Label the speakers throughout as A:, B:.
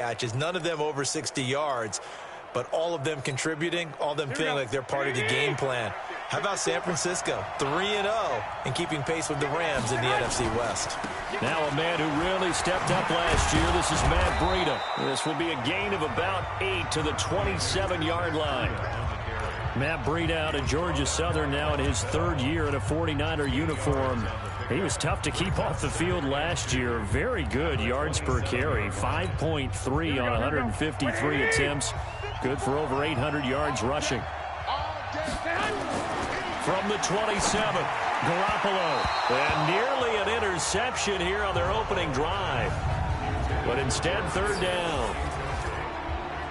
A: catches, none of them over 60 yards, but all of them contributing, all of them feeling like they're part of the game plan. How about San Francisco, 3-0, and keeping pace with the Rams in the NFC West?
B: Now a man who really stepped up last year. This is Matt Breida. This will be a gain of about 8 to the 27-yard line. Matt Breida out of Georgia Southern now in his third year in a 49er uniform. He was tough to keep off the field last year. Very good yards per carry, 5.3 on 153 attempts. Good for over 800 yards rushing. From the 27, Garoppolo. And nearly an interception here on their opening drive. But instead, third down.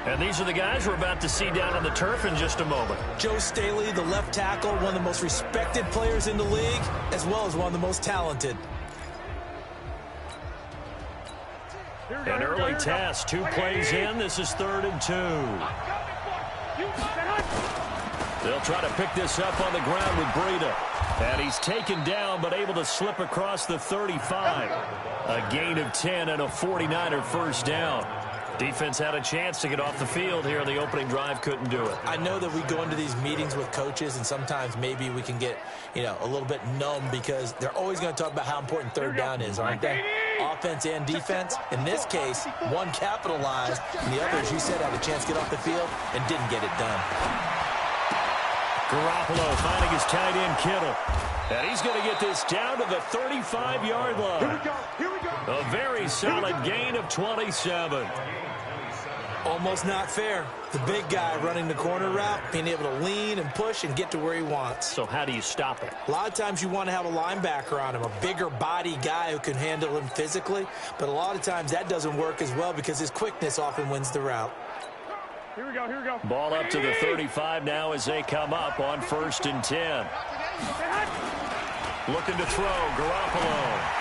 B: And these are the guys we're about to see down on the turf in just a moment.
A: Joe Staley, the left tackle, one of the most respected players in the league, as well as one of the most talented.
B: An early test, 2 plays in. This is 3rd and 2. They'll try to pick this up on the ground with Breida. And he's taken down, but able to slip across the 35. A gain of 10 and a 49er first down. Defense had a chance to get off the field here on the opening drive, couldn't do it.
A: I know that we go into these meetings with coaches, and sometimes maybe we can get, a little bit numb because they're always going to talk about how important third down is, aren't they? Offense and defense. In this case, one capitalized, and the other, as you said, had a chance to get off the field and didn't get it done.
B: Garoppolo finding his tight end Kittle. And he's going to get this down to the 35-yard line.
C: Here we go.
B: A very solid gain of 27.
A: Almost not fair. The big guy running the corner route, being able to lean and push and get to where he wants.
B: So how do you stop it?
A: A lot of times you want to have a linebacker on him, a bigger body guy who can handle him physically. But a lot of times that doesn't work as well because his quickness often wins the route.
C: Here we go.
B: Ball up to the 35 now as they come up on 1st and 10. Looking to throw, Garoppolo.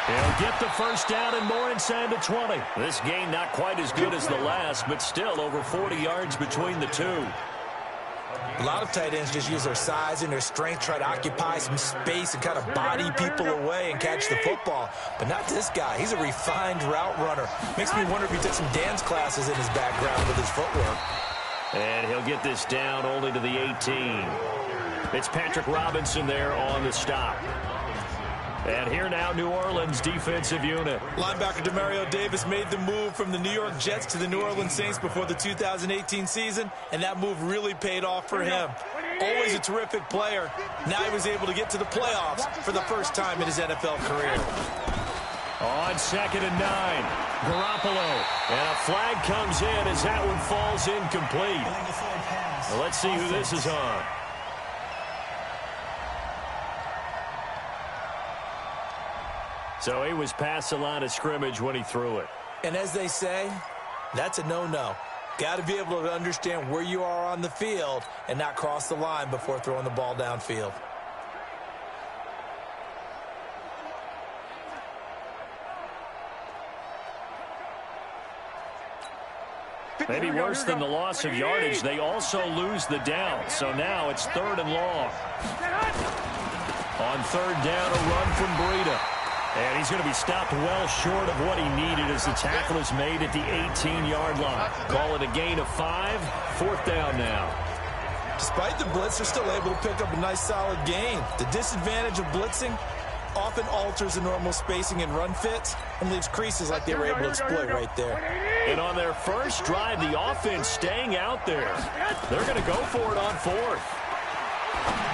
B: He'll get the first down and more inside the 20. This gain not quite as good as the last, but still over 40 yards between the two.
A: A lot of tight ends just use their size and their strength, try to occupy some space and kind of body people away and catch the football. But not this guy. He's a refined route runner. Makes me wonder if he took some dance classes in his background with his footwork.
B: And he'll get this down only to the 18. It's Patrick Robinson there on the stop. And here now, New Orleans defensive unit.
A: Linebacker Demario Davis made the move from the New York Jets to the New Orleans Saints before the 2018 season, and that move really paid off for him. Always a terrific player. Now he was able to get to the playoffs for the first time in his NFL career.
B: On 2nd and 9, Garoppolo. And a flag comes in as that one falls incomplete. Well, let's see who this is on. So he was past the line of scrimmage when he threw it.
A: And as they say, that's a no-no. Got to be able to understand where you are on the field and not cross the line before throwing the ball downfield.
B: Maybe worse than the loss of yardage, they also lose the down. So now it's 3rd and long. On 3rd down, a run from Breida. And he's going to be stopped well short of what he needed as the tackle is made at the 18-yard line. Call it a gain of 5, 4th down now.
A: Despite the blitz, they're still able to pick up a nice solid gain. The disadvantage of blitzing often alters the normal spacing and run fits and leaves creases like they were able to exploit right there.
B: And on their first drive, the offense staying out there. They're going to go for it on 4th.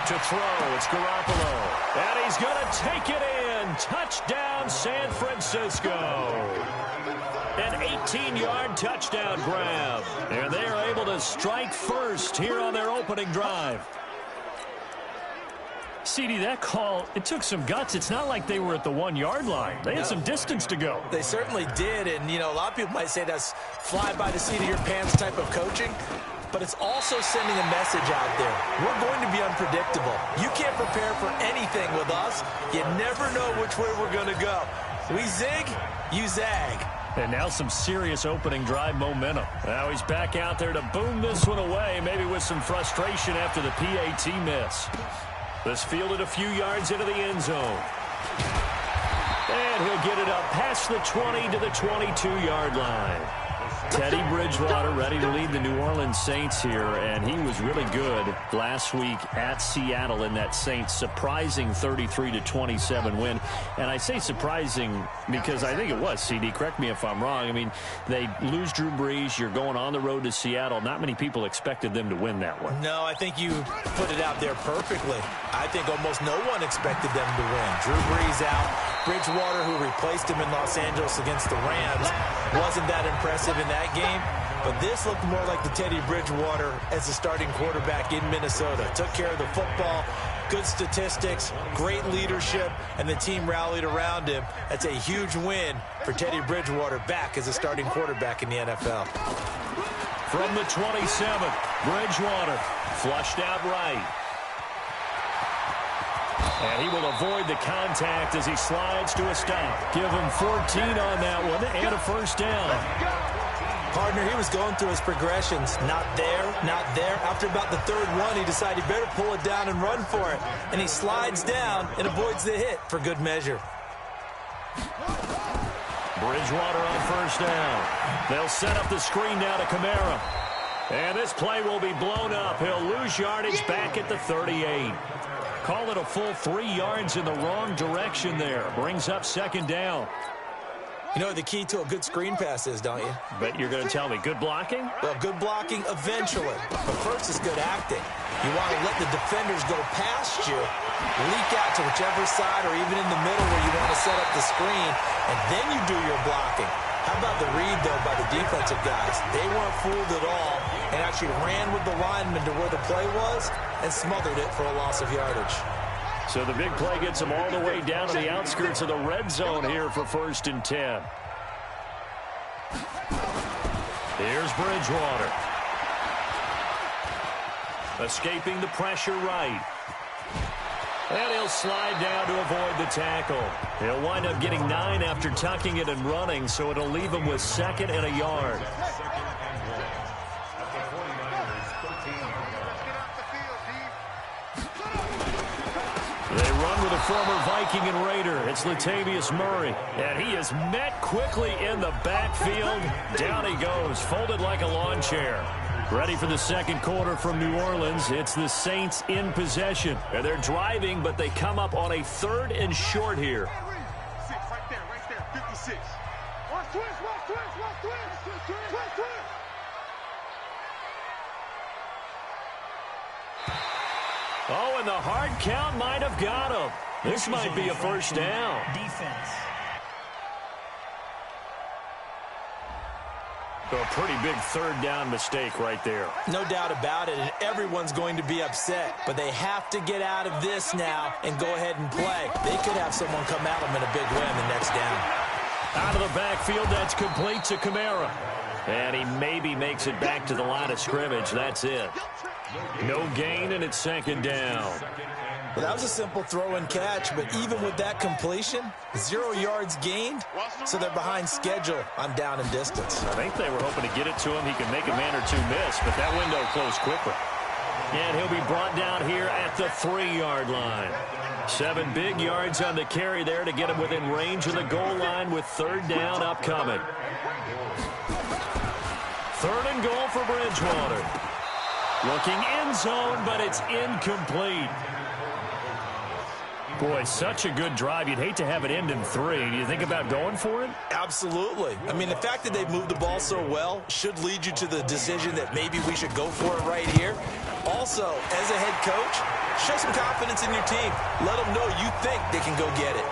B: To throw, it's Garoppolo. And he's going to take it in. Touchdown, San Francisco. An 18-yard touchdown grab. And they are able to strike first here on their opening drive. CD, that call, it took some guts. It's not like they were at the 1-yard line. They had some distance to go.
A: They certainly did. And, a lot of people might say that's fly by the seat of your pants type of coaching. But it's also sending a message out there. We're going to be unpredictable. You can't prepare for anything with us. You never know which way we're going to go. We zig, you zag.
B: And now some serious opening drive momentum. Now he's back out there to boom this one away, maybe with some frustration after the PAT miss. This fielded a few yards into the end zone. And he'll get it up past the 20 to the 22-yard line. Teddy Bridgewater ready to lead the New Orleans Saints here, and he was really good last week at Seattle in that Saints surprising 33-27 win. And I say surprising because I think it was, CD, correct me if I'm wrong. I mean, they lose Drew Brees. You're going on the road to Seattle. Not many people expected them to win that one.
A: No, I think you put it out there perfectly. I think almost no one expected them to win. Drew Brees out. Bridgewater, who replaced him in Los Angeles against the Rams, wasn't that impressive in that game. But this looked more like the Teddy Bridgewater as the starting quarterback in Minnesota. Took care of the football, good statistics, great leadership, and the team rallied around him. That's a huge win for Teddy Bridgewater back as a starting quarterback in the NFL.
B: From the 27, Bridgewater flushed out right. And he will avoid the contact as he slides to a stop. Give him 14 on that one and a first down.
A: Partner, he was going through his progressions. Not there, not there. After about the third one, he decided he better pull it down and run for it. And he slides down and avoids the hit for good measure.
B: Bridgewater on first down. They'll set up the screen now to Kamara. And this play will be blown up. He'll lose yardage back at the 38. Call it a full 3 yards in the wrong direction there. Brings up second down.
A: You know what the key to a good screen pass is, don't you?
B: But you're going to tell me, good blocking?
A: Well, good blocking eventually. But first is good acting. You want to let the defenders go past you, leak out to whichever side or even in the middle where you want to set up the screen, and then you do your blocking. How about the read, though, by the defensive guys? They weren't fooled at all and actually ran with the lineman to where the play was and smothered it for a loss of yardage.
B: So the big play gets them all the way down to the outskirts of the red zone here for 1st and 10. Here's Bridgewater. Escaping the pressure right. And he'll slide down to avoid the tackle. He'll wind up getting 9 after tucking it and running, so it'll leave him with 2nd and a yard. They run with a former Viking and Raider. It's Latavius Murray. And he is met quickly in the backfield. Down he goes, folded like a lawn chair. Ready for the second quarter from New Orleans. It's the Saints in possession. And they're driving, but they come up on a 3rd and short here.
C: Right there, 56. Watch twist.
B: Oh, and the hard count might have got him. This might be a first down.
D: Defense.
B: So a pretty big 3rd down mistake right there.
A: No doubt about it, and everyone's going to be upset. But they have to get out of this now and go ahead and play. They could have someone come at them in a big way on the next down.
B: Out of the backfield, that's complete to Kamara. And he maybe makes it back to the line of scrimmage. That's it. No gain, and it's 2nd down.
A: Well, that was a simple throw and catch, but even with that completion, 0 yards gained, so they're behind schedule on down and distance.
B: I think they were hoping to get it to him. He could make a man or two miss, but that window closed quickly. And he'll be brought down here at the 3-yard line. 7 big yards on the carry there to get him within range of the goal line with 3rd down upcoming. 3rd and goal for Bridgewater. Looking end zone, but it's incomplete. Boy, such a good drive. You'd hate to have it end in 3. Do you think about going for it?
A: Absolutely. I mean, the fact that they've moved the ball so well should lead you to the decision that maybe we should go for it right here. Also, as a head coach, show some confidence in your team. Let them know you think they can go get it.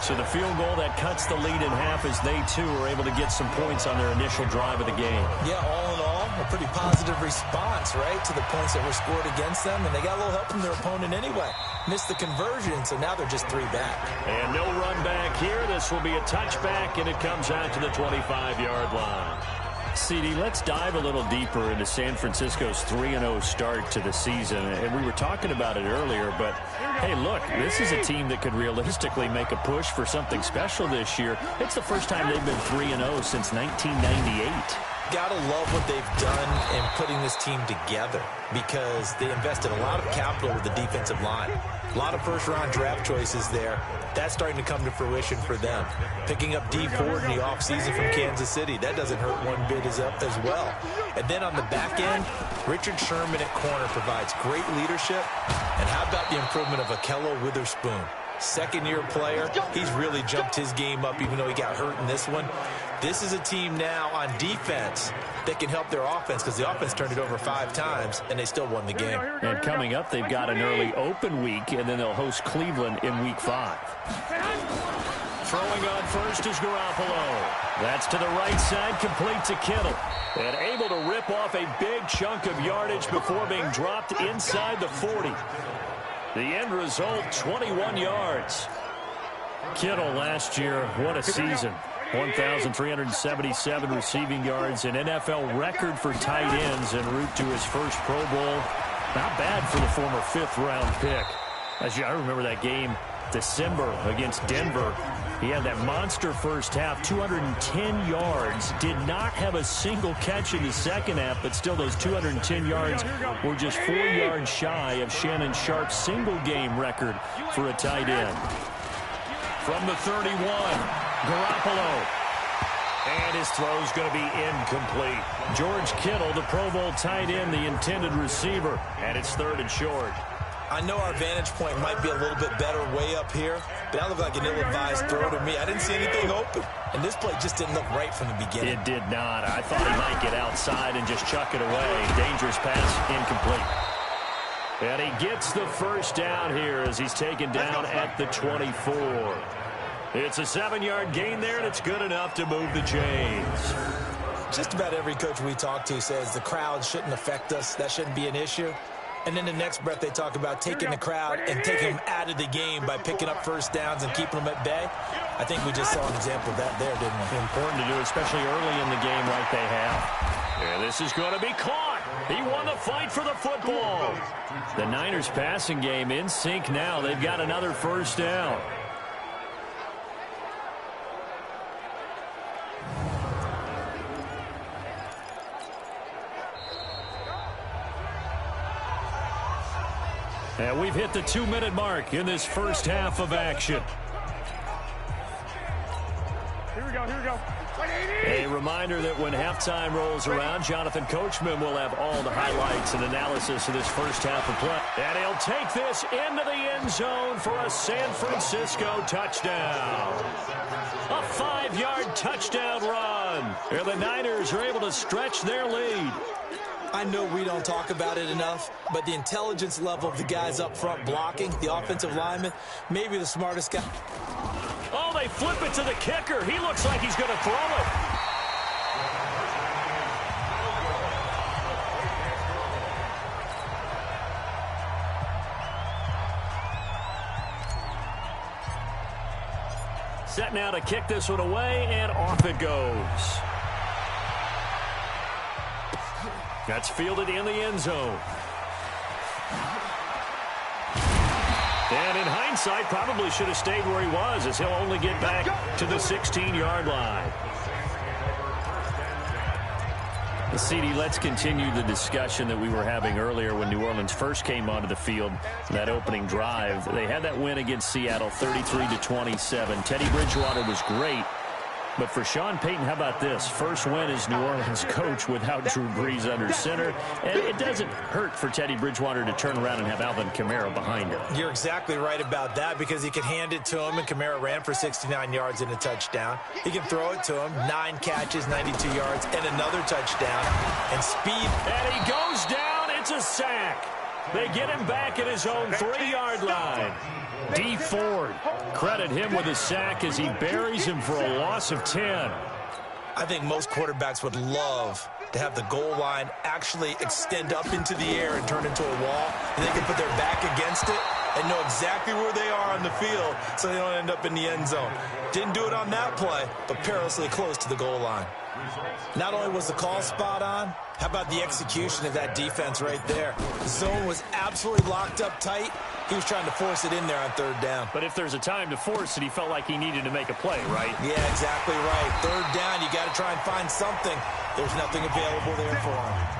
B: So the field goal that cuts the lead in half as they, too, are able to get some points on their initial drive of the game.
A: Yeah, all in all, a pretty positive response, right, to the points that were scored against them. And they got a little help from their opponent anyway. Missed the conversion, so now they're just 3 back.
B: And no run back here. This will be a touchback, and it comes out to the 25-yard line. CD, let's dive a little deeper into San Francisco's 3-0 start to the season. And we were talking about it earlier, but hey, look, this is a team that could realistically make a push for something special this year. It's the first time they've been 3-0 since 1998.
A: Gotta love what they've done in putting this team together because they invested a lot of capital with the defensive line. A lot of first-round draft choices there. That's starting to come to fruition for them. Picking up D Ford in the offseason from Kansas City, that doesn't hurt one bit as well. And then on the back end, Richard Sherman at corner provides great leadership. And how about the improvement of Akello Witherspoon? Second-year player. He's really jumped his game up even though he got hurt in this one. This is a team now on defense that can help their offense because the offense turned it over 5 times, and they still won the game.
B: And coming up, they've got an early open week, and then they'll host Cleveland in Week 5. Throwing on first is Garoppolo. That's to the right side, complete to Kittle. And able to rip off a big chunk of yardage before being dropped inside the 40. The end result, 21 yards. Kittle last year, what a season. 1,377 receiving yards, an NFL record for tight ends en route to his first Pro Bowl. Not bad for the former 5th-round pick. I remember that game, December against Denver. He had that monster first half, 210 yards. Did not have a single catch in the second half, but still those 210 yards were just 4 yards shy of Shannon Sharp's single-game record for a tight end. From the 31, Garoppolo. And his throw's going to be incomplete. George Kittle, the Pro Bowl tight end, the intended receiver. And it's 3rd and short.
A: I know our vantage point might be a little bit better way up here, but that looked like an ill-advised throw to me. I didn't see anything open. And this play just didn't look right from the beginning.
B: It did not. I thought he might get outside and just chuck it away. Dangerous pass, incomplete. And he gets the first down here as he's taken down at the 24. It's a 7-yard gain there, and it's good enough to move the chains.
A: Just about every coach we talk to says the crowd shouldn't affect us. That shouldn't be an issue. And then the next breath they talk about taking the crowd and taking them out of the game by picking up first downs and keeping them at bay. I think we just saw an example of that there, didn't we?
B: Important to do, especially early in the game like they have. And this is going to be caught. He won the fight for the football. The Niners passing game in sync now. They've got another first down. And we've hit the 2-minute mark in this first half of action.
C: Here we go, here we go.
B: A reminder that when halftime rolls around, Jonathan Coachman will have all the highlights and analysis of this first half of play. And he'll take this into the end zone for a San Francisco touchdown. A 5-yard touchdown run. And the Niners are able to stretch their lead.
A: I know we don't talk about it enough, but the intelligence level of the guys up front blocking, the offensive lineman, maybe the smartest guy.
B: Oh, they flip it to the kicker. He looks like he's going to throw it. Set now to kick this one away, and off it goes. That's fielded in the end zone. And in hindsight, probably should have stayed where he was, as he'll only get back to the 16-yard line. CD, let's continue the discussion that we were having earlier when New Orleans first came onto the field, that opening drive. They had that win against Seattle, 33-27. Teddy Bridgewater was great. But for Sean Payton, how about this? First win as New Orleans coach without Drew Brees under center. And it doesn't hurt for Teddy Bridgewater to turn around and have Alvin Kamara behind him.
A: You're exactly right about that because he can hand it to him, and Kamara ran for 69 yards and a touchdown. He can throw it to him, 9 catches, 92 yards, and another touchdown. And speed.
B: And he goes down. It's a sack. They get him back at his own 3-yard line. D Ford, credit him with a sack as he buries him for a loss of 10.
A: I think most quarterbacks would love to have the goal line actually extend up into the air and turn into a wall, and they can put their back against it and know exactly where they are on the field so they don't end up in the end zone. Didn't do it on that play, but perilously close to the goal line. Not only was the call spot on, how about the execution of that defense right there? The zone was absolutely locked up tight. He was trying to force it in there on third down.
B: But if there's a time to force it, he felt like he needed to make a play, right?
A: Yeah, exactly right. Third down, you got to try and find something. There's nothing available there for him.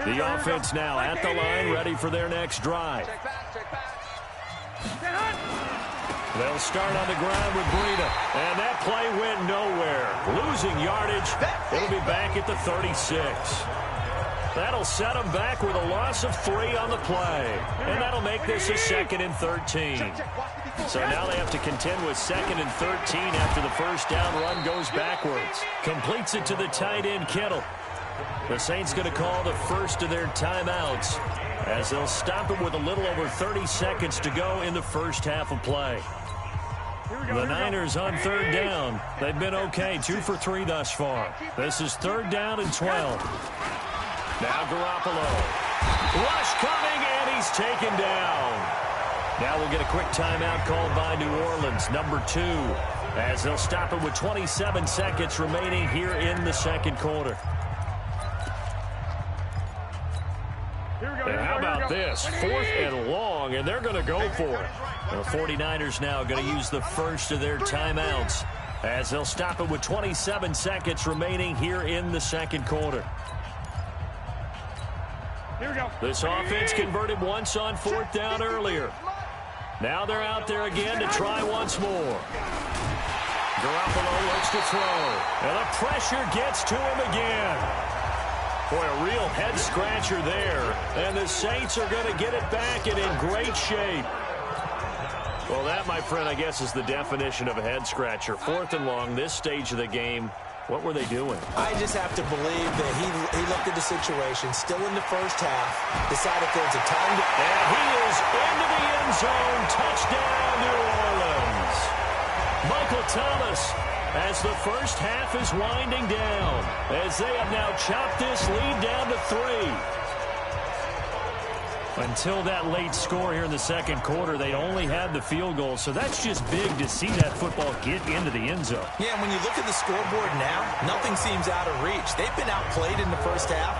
B: The offense now at the line, ready for their next drive. They'll start on the ground with Breida. And that play went nowhere. Losing yardage. It'll be back at the 36. That'll set them back with a loss of 3 on the play. And that'll make this a 2nd and 13. So now they have to contend with 2nd and 13 after the first down run goes backwards. Completes it to the tight end, Kittle. The Saints going to call the first of their timeouts as they'll stop it with a little over 30 seconds to go in the first half of play. The Niners on third down. They've been okay, 2 for 3 thus far. This is 3rd down and 12. Now Garoppolo. Rush coming, and he's taken down. Now we'll get a quick timeout called by New Orleans, number 2, as they'll stop it with 27 seconds remaining here in the second quarter. And how about this? 4th and long, and they're going to go for it. The 49ers now going to use the first of their timeouts as they'll stop it with 27 seconds remaining here in the second quarter.
C: Here we go.
B: This offense converted once on 4th down earlier. Now they're out there again to try once more. Garoppolo looks to throw, and the pressure gets to him again. Boy, a real head-scratcher there. And the Saints are going to get it back and in great shape. Well, that, my friend, I guess is the definition of a head-scratcher. 4th and long, this stage of the game. What were they doing?
A: I just have to believe that he looked at the situation, still in the first half, decided there was a time to...
B: And he is into the end zone. Touchdown, New Orleans. Michael Thomas, as the first half is winding down, as they have now chopped this lead down to 3. Until that late score here in the second quarter, they only had the field goal, so that's just big to see that football get into the end zone.
A: Yeah, and when you look at the scoreboard now, nothing seems out of reach. They've been outplayed in the first half,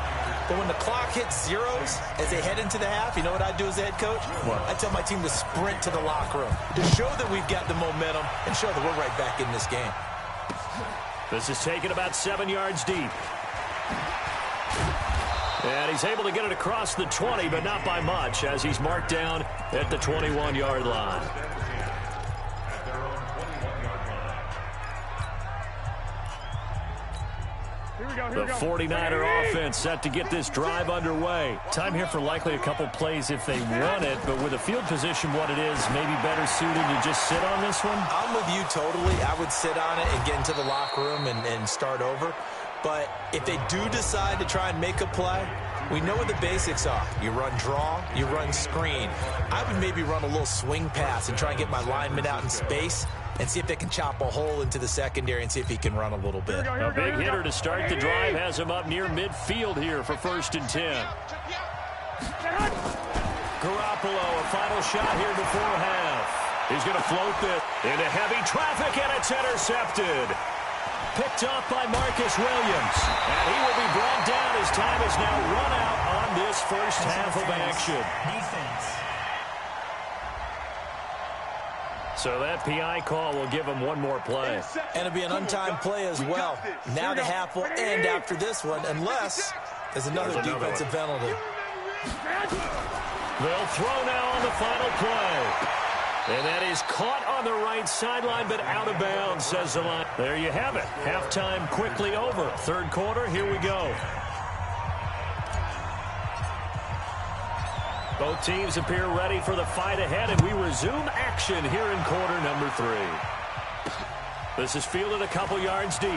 A: but when the clock hits zeros as they head into the half, you know what I do as a head coach?
B: What?
A: I tell my team to sprint to the locker room to show that we've got the momentum and show that we're right back in this game.
B: This is taken about 7 yards deep. And he's able to get it across the 20, but not by much, as he's marked down at the 21-yard line. The 49er offense set to get this drive underway. Time here for likely a couple plays if they want it, but with the field position what it is, maybe better suited to just sit on this one?
A: I'm with you totally. I would sit on it and get into the locker room and start over. But if they do decide to try and make a play, we know what the basics are. You run draw, you run screen. I would maybe run a little swing pass and try and get my lineman out in space and see if they can chop a hole into the secondary and see if he can run a little bit.
B: A big hitter to start the drive has him up near midfield here for 1st and 10. Garoppolo, a final shot here before half. He's going to float this into heavy traffic, and it's intercepted. Picked off by Marcus Williams. And he will be brought down as time is now run out on this first half of action. So that PI call will give him one more play.
A: And it'll be an untimed play as well. Now the half will end after this one, unless there's another defensive penalty.
B: They'll throw now on the final play. And that is caught on the right sideline, but out of bounds, says the line. There you have it. Halftime quickly over. Third quarter, here we go. Both teams appear ready for the fight ahead, and we resume action here in quarter number 3. This is fielded a couple yards deep.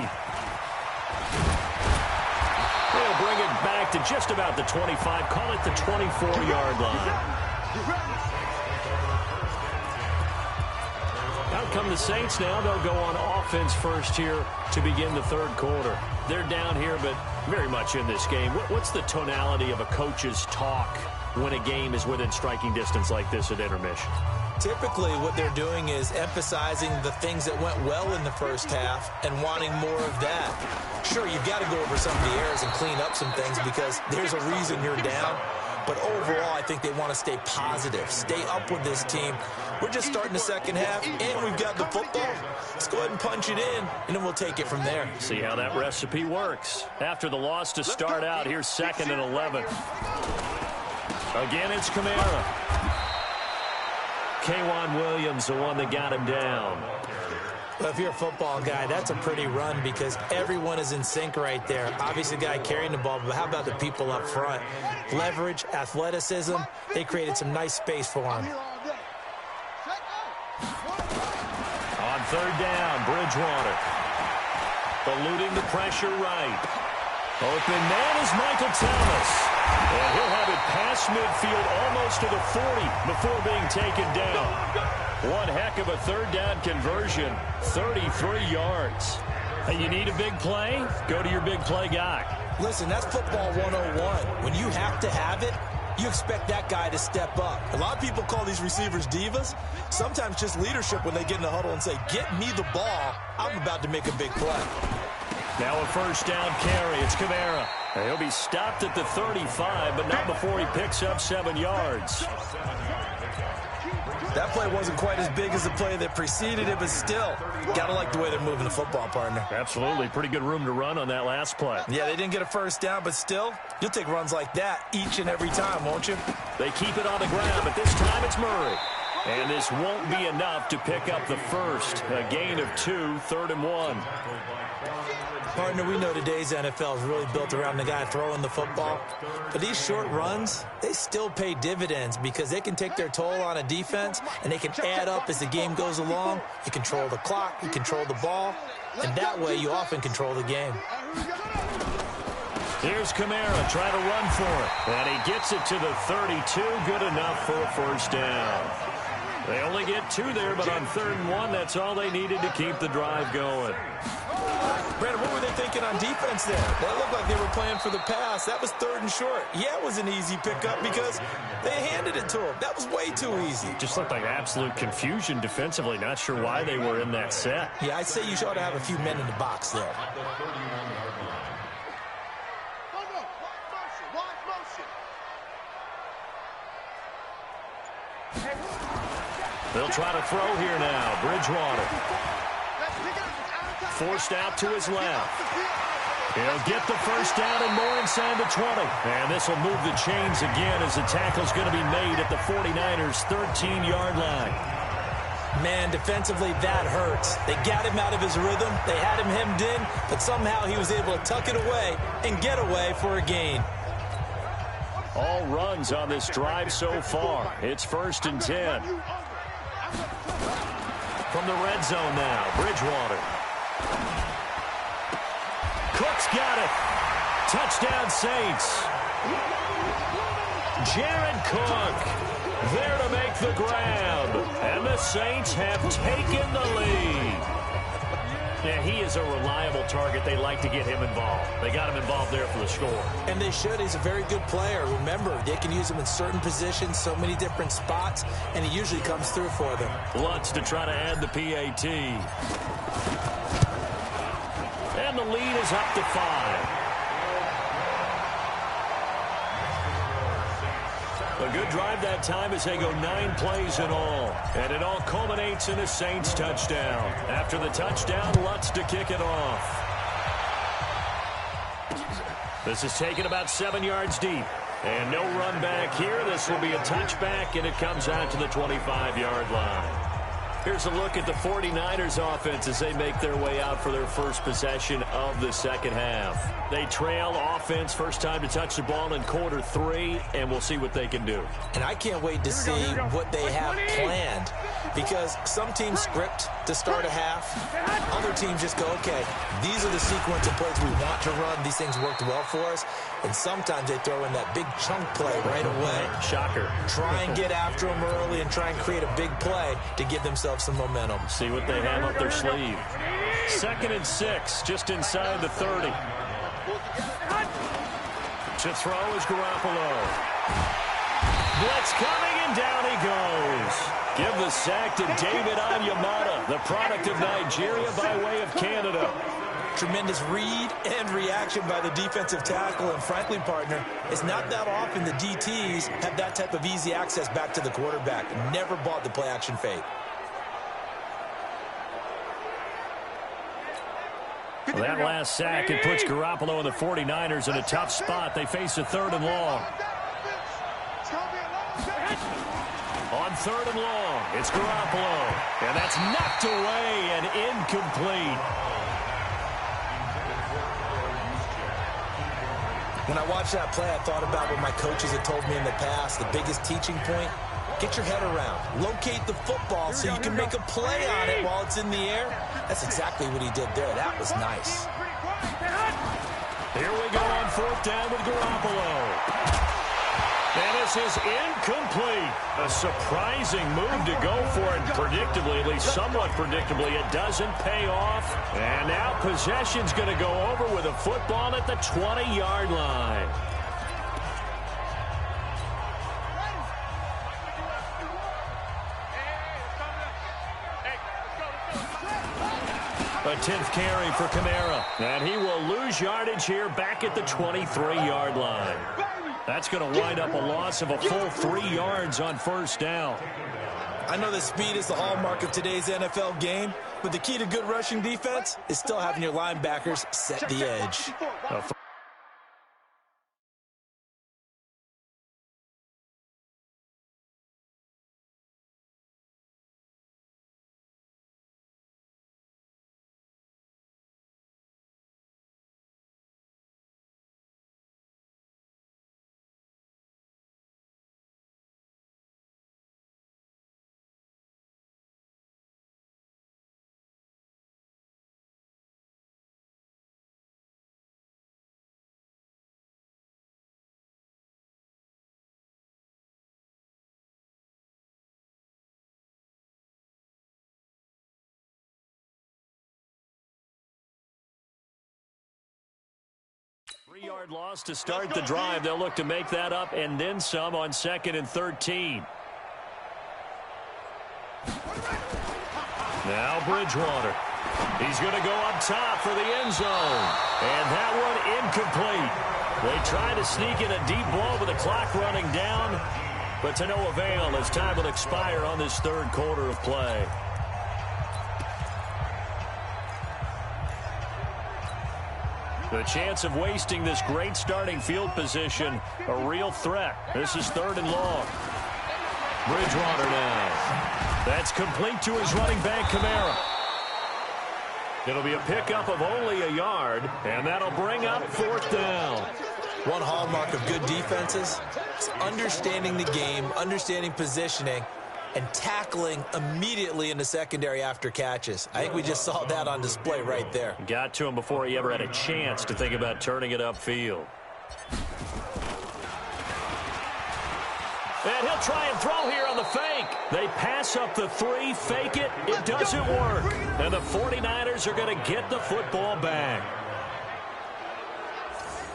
B: They'll bring it back to just about the 25, call it the 24-yard line. Out come the Saints now. They'll go on offense first here to begin the third quarter. They're down here, but very much in this game. What's the tonality of a coach's talk when a game is within striking distance like this at intermission?
A: Typically, what they're doing is emphasizing the things that went well in the first half and wanting more of that. Sure, you've got to go over some of the errors and clean up some things because there's a reason you're down. But overall, I think they want to stay positive, stay up with this team. We're just starting the second half, and we've got the football. Let's go ahead and punch it in, and then we'll take it from there.
B: See how that recipe works. After the loss to start out, here's 2nd and 11. Again, it's Kamara. K'Wan Williams, the one that got him down.
A: Well, if you're a football guy, that's a pretty run because everyone is in sync right there. Obviously, the guy carrying the ball, but how about the people up front? Leverage, athleticism, they created some nice space for him.
B: On 3rd down, Bridgewater. Eluding the pressure right. Open man is Michael Thomas. And he'll have it past midfield almost to the 40 before being taken down. One heck of a 3rd down conversion, 33 yards. Hey, you need a big play? Go to your big play guy.
A: Listen, that's football 101. When you have to have it, you expect that guy to step up. A lot of people call these receivers divas. Sometimes just leadership when they get in the huddle and say, get me the ball. I'm about to make a big play.
B: Now a 1st down carry. It's Kamara. He'll be stopped at the 35, but not before he picks up 7 yards.
A: That play wasn't quite as big as the play that preceded it, but still, gotta like the way they're moving the football, partner.
B: Absolutely. Pretty good room to run on that last play.
A: Yeah, they didn't get a 1st down, but still, you'll take runs like that each and every time, won't you?
B: They keep it on the ground, but this time it's Murray. And this won't be enough to pick up the first. A gain of 2, 3rd and 1.
A: Partner, we know today's NFL is really built around the guy throwing the football. But these short runs, they still pay dividends because they can take their toll on a defense, and they can add up as the game goes along. You control the clock, you control the ball, and that way you often control the game.
B: Here's Kamara trying to run for it. And he gets it to the 32. Good enough for a 1st down. They only get 2 there, but on 3rd and 1, that's all they needed to keep the drive going.
A: Brandon, what were they thinking on defense there? That looked like they were playing for the pass. That was 3rd and short. Yeah, it was an easy pickup because they handed it to him. That was way too easy.
B: Just looked like absolute confusion defensively. Not sure why they were in that set.
A: Yeah, I'd say you ought to have a few men in the box there.
B: They'll try to throw here now. Bridgewater. Forced out to his left. He'll get the 1st down and more inside the 20. And this will move the chains again as the tackle's going to be made at the 49ers' 13-yard line.
A: Man, defensively, that hurts. They got him out of his rhythm. They had him hemmed in, but somehow he was able to tuck it away and get away for a gain.
B: All runs on this drive so far. It's 1st and 10. From the red zone now, Bridgewater. Cook's got it. Touchdown, Saints. Jared Cook there to make the grab. And the Saints have taken the lead. Yeah, he is a reliable target. They like to get him involved. They got him involved there for the score.
A: And they should. He's a very good player. Remember, they can use him in certain positions, so many different spots, and he usually comes through for them.
B: Lutz to try to add the PAT. And the lead is up to 5. A good drive that time as they go 9 plays in all. And it all culminates in a Saints touchdown. After the touchdown, Lutz to kick it off. This is taken about 7 yards deep. And no run back here. This will be a touchback, and it comes out to the 25-yard line. Here's a look at the 49ers offense as they make their way out for their first possession of the second half. They trail offense, first time to touch the ball in quarter 3, and we'll see what they can do.
A: And I can't wait to see what they have planned, because some teams script to start a half. Other teams just go, okay, these are the sequence of plays we want to run. These things worked well for us. And sometimes they throw in that big chunk play right away.
B: Shocker.
A: Try and get after them early and try and create a big play to give themselves some momentum.
B: See what they have up their sleeve. 2nd and 6, just inside the 30. To throw is Garoppolo. Blitz coming, and down he goes. Give the sack to David Onyemata, the product of Nigeria by way of Canada.
A: Tremendous read and reaction by the defensive tackle, and frankly, partner, it's not that often the DTs have that type of easy access back to the quarterback. Never bought the play-action fake.
B: Well, that last sack, it puts Garoppolo and the 49ers in a tough spot. They face a 3rd and long. On 3rd and long, it's Garoppolo. And that's knocked away and incomplete.
A: When I watched that play, I thought about what my coaches had told me in the past. The biggest teaching point, get your head around. Locate the football so you can make a play on it while it's in the air. That's exactly what he did there. That was nice.
B: Here we go on 4th down with Garoppolo. And this is incomplete. A surprising move to go for it. Predictably, at least somewhat predictably, it doesn't pay off. And now possession's going to go over with a football at the 20-yard line. A 10th carry for Kamara. And he will lose yardage here back at the 23-yard line. That's going to wind up a loss of a full 3 yards on 1st down.
A: I know that speed is the hallmark of today's NFL game, but the key to good rushing defense is still having your linebackers set the edge.
B: Three-yard loss to start the drive. They'll look to make that up and then some on 2nd and 13. Now Bridgewater. He's going to go up top for the end zone. And that one incomplete. They try to sneak in a deep ball with the clock running down, but to no avail as time will expire on this 3rd quarter of play. The chance of wasting this great starting field position, a real threat. This is 3rd and long. Bridgewater now. That's complete to his running back, Kamara. It'll be a pickup of only a yard, and that'll bring up 4th down.
A: One hallmark of good defenses is understanding the game, understanding positioning, and tackling immediately in the secondary after catches. I think we just saw that on display right there.
B: Got to him before he ever had a chance to think about turning it upfield. And he'll try and throw here on the fake. They pass up the 3, fake it. It doesn't work. And the 49ers are going to get the football back.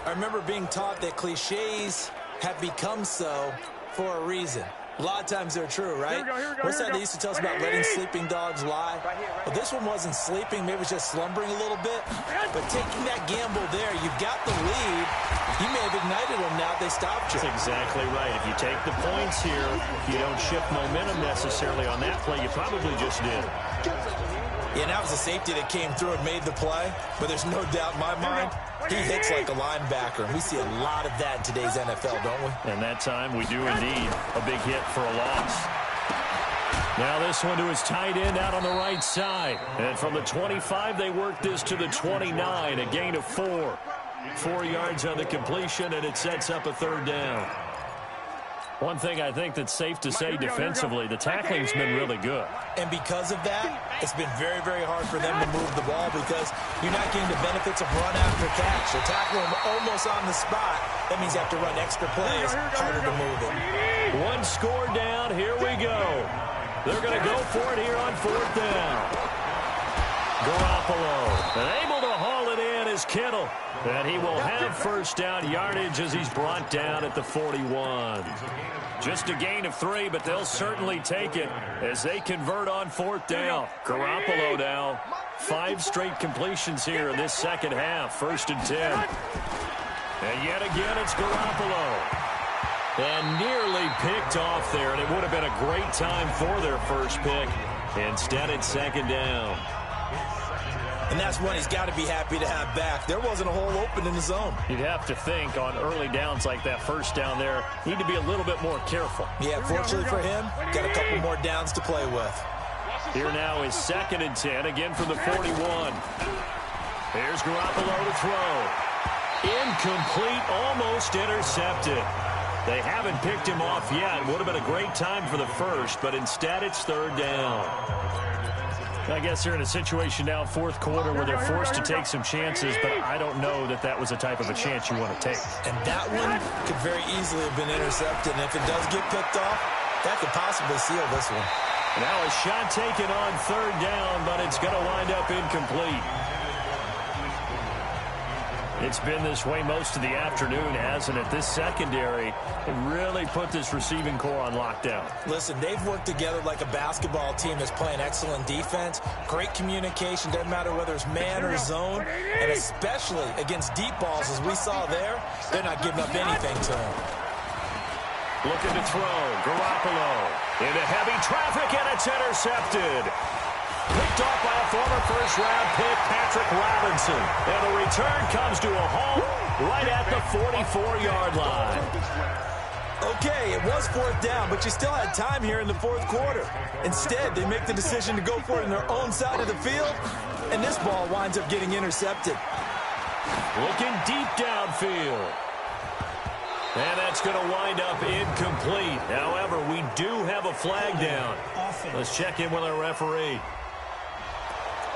A: I remember being taught that cliches have become so for a reason. A lot of times they're true, right? What's that they used to tell us about letting sleeping dogs lie? Well, this one wasn't sleeping. Maybe it was just slumbering a little bit. But taking that gamble there, you've got the lead. You may have ignited them now if they stopped you.
B: That's exactly right. If you take the points here, you don't shift momentum necessarily on that play. You probably just did.
A: Yeah, that was a safety that came through and made the play. But there's no doubt in my mind, he hits like a linebacker. And we see a lot of that in today's NFL, don't we?
B: And that time we do indeed a big hit for a loss. Now this one to his tight end out on the right side. And from the 25, they work this to the 29, a gain of 4. 4 yards on the completion, and it sets up a 3rd down. One thing I think that's safe to say defensively, the tackling's been really good.
A: And because of that, it's been very, very hard for them to move the ball because you're not getting the benefits of run after catch. They're tackling them almost on the spot. That means you have to run extra plays, harder to move it.
B: 1 score down, here we go. They're going to go for it here on 4th down. Garoppolo, and able to haul it in is Kittle. And he will have first down yardage as he's brought down at the 41. Just a gain of 3, but they'll certainly take it as they convert on 4th down. Garoppolo now, 5 straight completions here in this second half. 1st and 10. And yet again, it's Garoppolo. And nearly picked off there, and it would have been a great time for their first pick. Instead, it's 2nd down.
A: And that's one he's got to be happy to have back. There wasn't a hole open in the zone.
B: You'd have to think on early downs like that, first down there, need to be a little bit more careful.
A: Yeah, fortunately for him, got a couple more downs to play with.
B: Here now is 2nd and 10, again from the 41. Here's Garoppolo to throw. Incomplete, almost intercepted. They haven't picked him off yet. Would have been a great time for the first, but instead it's 3rd down. I guess they're in a situation now, 4th quarter, where they're forced to take some chances, but I don't know that that was the type of a chance you want to take.
A: And that one could very easily have been intercepted, and if it does get picked off, that could possibly seal this one.
B: Now a shot taken on 3rd down, but it's going to wind up incomplete. It's been this way most of the afternoon, hasn't it? This secondary really put this receiving core on lockdown.
A: Listen, they've worked together like a basketball team that's playing excellent defense. Great communication, doesn't matter whether it's man or zone. And especially against deep balls, as we saw there, they're not giving up anything to them.
B: Looking to throw. Garoppolo into heavy traffic, and it's intercepted. Picked off by a former first-round pick, Patrick Robinson. And the return comes to a halt right at the 44-yard line.
A: Okay, it was 4th down, but you still had time here in the 4th quarter. Instead, they make the decision to go for it on their own side of the field, and this ball winds up getting intercepted.
B: Looking deep downfield. And that's going to wind up incomplete. However, we do have a flag down. Let's check in with our referee.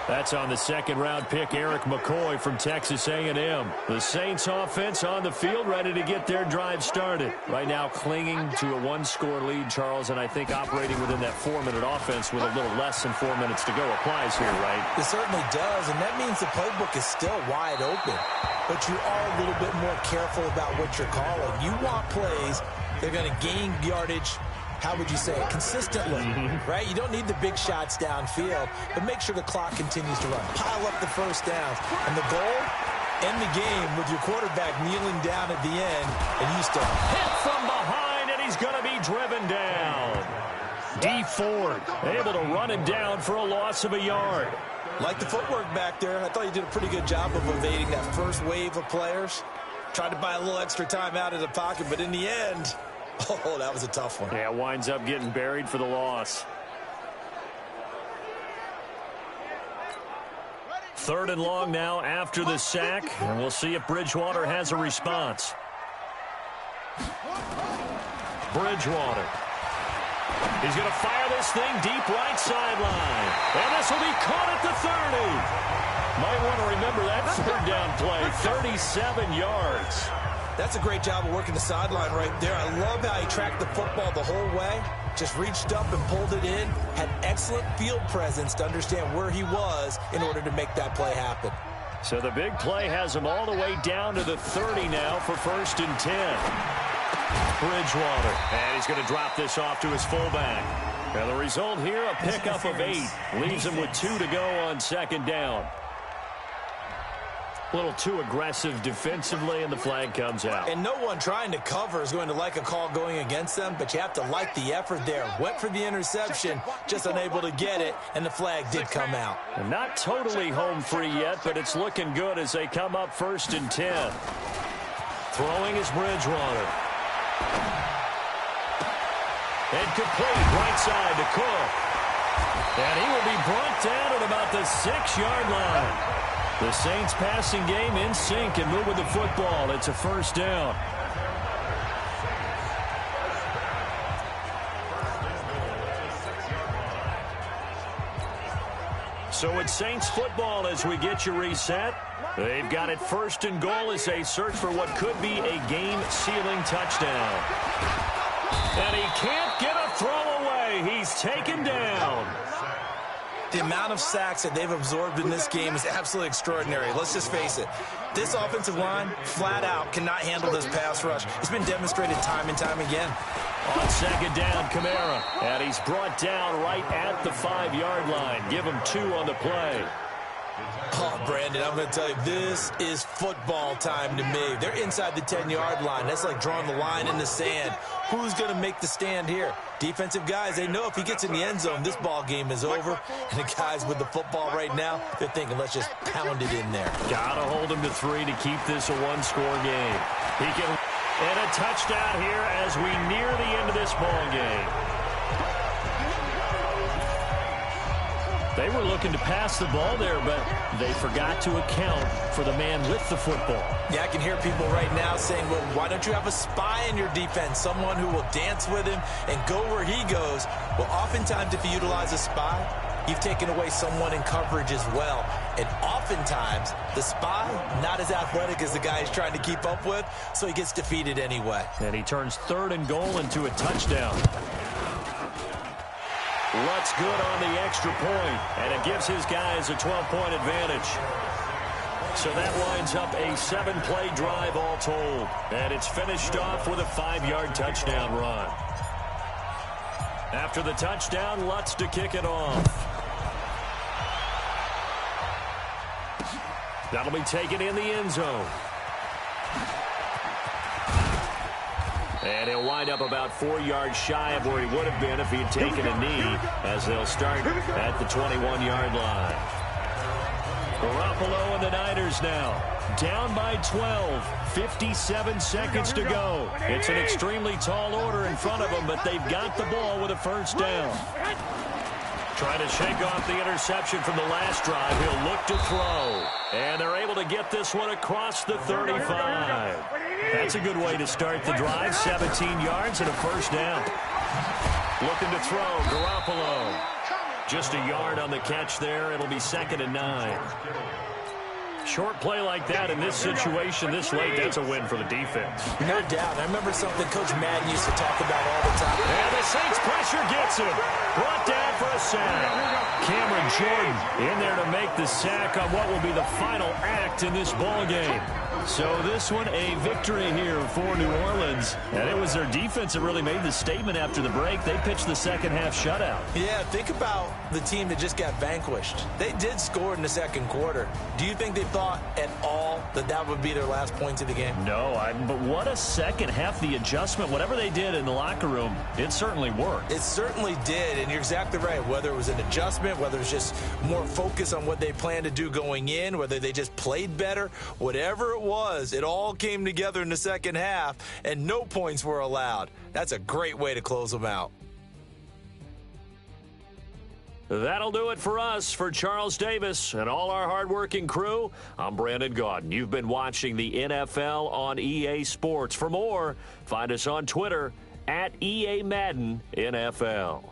B: That's on the 2nd-round pick, Eric McCoy from Texas A&M. The Saints offense on the field, ready to get their drive started. Right now clinging to a 1-score lead, Charles, and I think operating within that 4-minute offense with a little less than 4 minutes to go applies here, right?
A: It certainly does, and that means the playbook is still wide open. But you are a little bit more careful about what you're calling. You want plays that are going to gain yardage, how would you say it, consistently, right? You don't need the big shots downfield, but make sure the clock continues to run. Pile up the first downs. And the goal, end the game with your quarterback kneeling down at the end, and you still
B: hit from behind, and he's going to be driven down. D. Ford able to run him down for a loss of a yard.
A: Like the footwork back there, I thought you did a pretty good job of evading that first wave of players. Tried to buy a little extra time out of the pocket, but in the end, oh, that was a tough one.
B: Yeah, winds up getting buried for the loss. 3rd and long now after the sack, and we'll see if Bridgewater has a response. Bridgewater. He's going to fire this thing deep right sideline. And this will be caught at the 30. Might want to remember that 3rd down play, 37 yards.
A: That's a great job of working the sideline right there. I love how he tracked the football the whole way. Just reached up and pulled it in. Had excellent field presence to understand where he was in order to make that play happen.
B: So the big play has him all the way down to the 30 now for 1st and 10. Bridgewater, and he's going to drop this off to his fullback. Now the result here, a pickup of 8. Leaves him with 2 to go on 2nd down. A little too aggressive defensively, and the flag comes out.
A: And no one trying to cover is going to like a call going against them, but you have to like the effort there. Went for the interception, just unable to get it, and the flag did come out.
B: And not totally home free yet, but it's looking good as they come up 1st and 10. Throwing is Bridgewater. And complete right side to Cook. And he will be brought down at about the 6-yard line. The Saints passing game in sync and moving the football. It's a 1st down. So it's Saints football as we get you reset. They've got it 1st and goal as they search for what could be a game-sealing touchdown. And he can't get a throw away. He's taken down.
A: The amount of sacks that they've absorbed in this game is absolutely extraordinary. Let's just face it. This offensive line, flat out, cannot handle this pass rush. It's been demonstrated time and time again.
B: On second down, Kamara. And he's brought down right at the 5-yard line. Give him 2 on the play.
A: Oh, Brandon, I'm going to tell you, this is football time to me. They're inside the 10-yard line. That's like drawing the line in the sand. Who's going to make the stand here? Defensive guys, they know if he gets in the end zone, this ball game is over. And the guys with the football right now, they're thinking, let's just pound it in there.
B: Got to hold him to 3 to keep this a one-score game. He can... And a touchdown here as we near the end of this ball game. They were looking to pass the ball there, but they forgot to account for the man with the football.
A: Yeah, I can hear people right now saying, well, why don't you have a spy in your defense, someone who will dance with him and go where he goes? Well, oftentimes if you utilize a spy, you've taken away someone in coverage as well. And oftentimes, the spy, not as athletic as the guy he's trying to keep up with, so he gets defeated anyway.
B: And he turns 3rd and goal into a touchdown. Lutz good on the extra point, and it gives his guys a 12-point advantage. So that winds up a 7-play drive all told. And it's finished off with a 5-yard touchdown run. After the touchdown, Lutz to kick it off. That'll be taken in the end zone. And he'll wind up about 4 yards shy of where he would have been if he'd taken a knee, as they'll start at the 21-yard line. Garoppolo and the Niners now. Down by 12. 57 seconds to go. It's an extremely tall order in front of them, but they've got the ball with a first down. Trying to shake off the interception from the last drive. He'll look to throw. And they're able to get this one across the 35. That's a good way to start the drive. 17 yards and a first down. Looking to throw, Garoppolo. Just a yard on the catch there. It'll be 2nd and 9. Short play like that in this situation this late, that's a win for the defense.
A: No doubt. I remember something Coach Madden used to talk about all the time.
B: And the Saints pressure gets him. Brought down for a sack. Cameron Jordan in there to make the sack on what will be the final act in this ball game. So this one, a victory here for New Orleans. And it was their defense that really made the statement after the break. They pitched the second half shutout.
A: Yeah, think about the team that just got vanquished. They did score in the second quarter. Do you think they thought at all that that would be their last points of the game?
B: No, but what a second half. The adjustment, whatever they did in the locker room, it certainly worked.
A: It certainly did, and you're exactly right. Whether it was an adjustment, whether it's just more focus on what they planned to do going in, whether they just played better, whatever it was, it all came together in the second half, and no points were allowed. That's a great way to close them out.
B: That'll do it for us. For Charles Davis and all our hardworking crew, I'm Brandon Gaudin. You've been watching the NFL on EA Sports. For more, find us on Twitter at EA Madden NFL.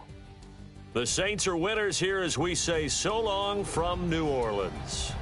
B: The Saints are winners here as we say so long from New Orleans.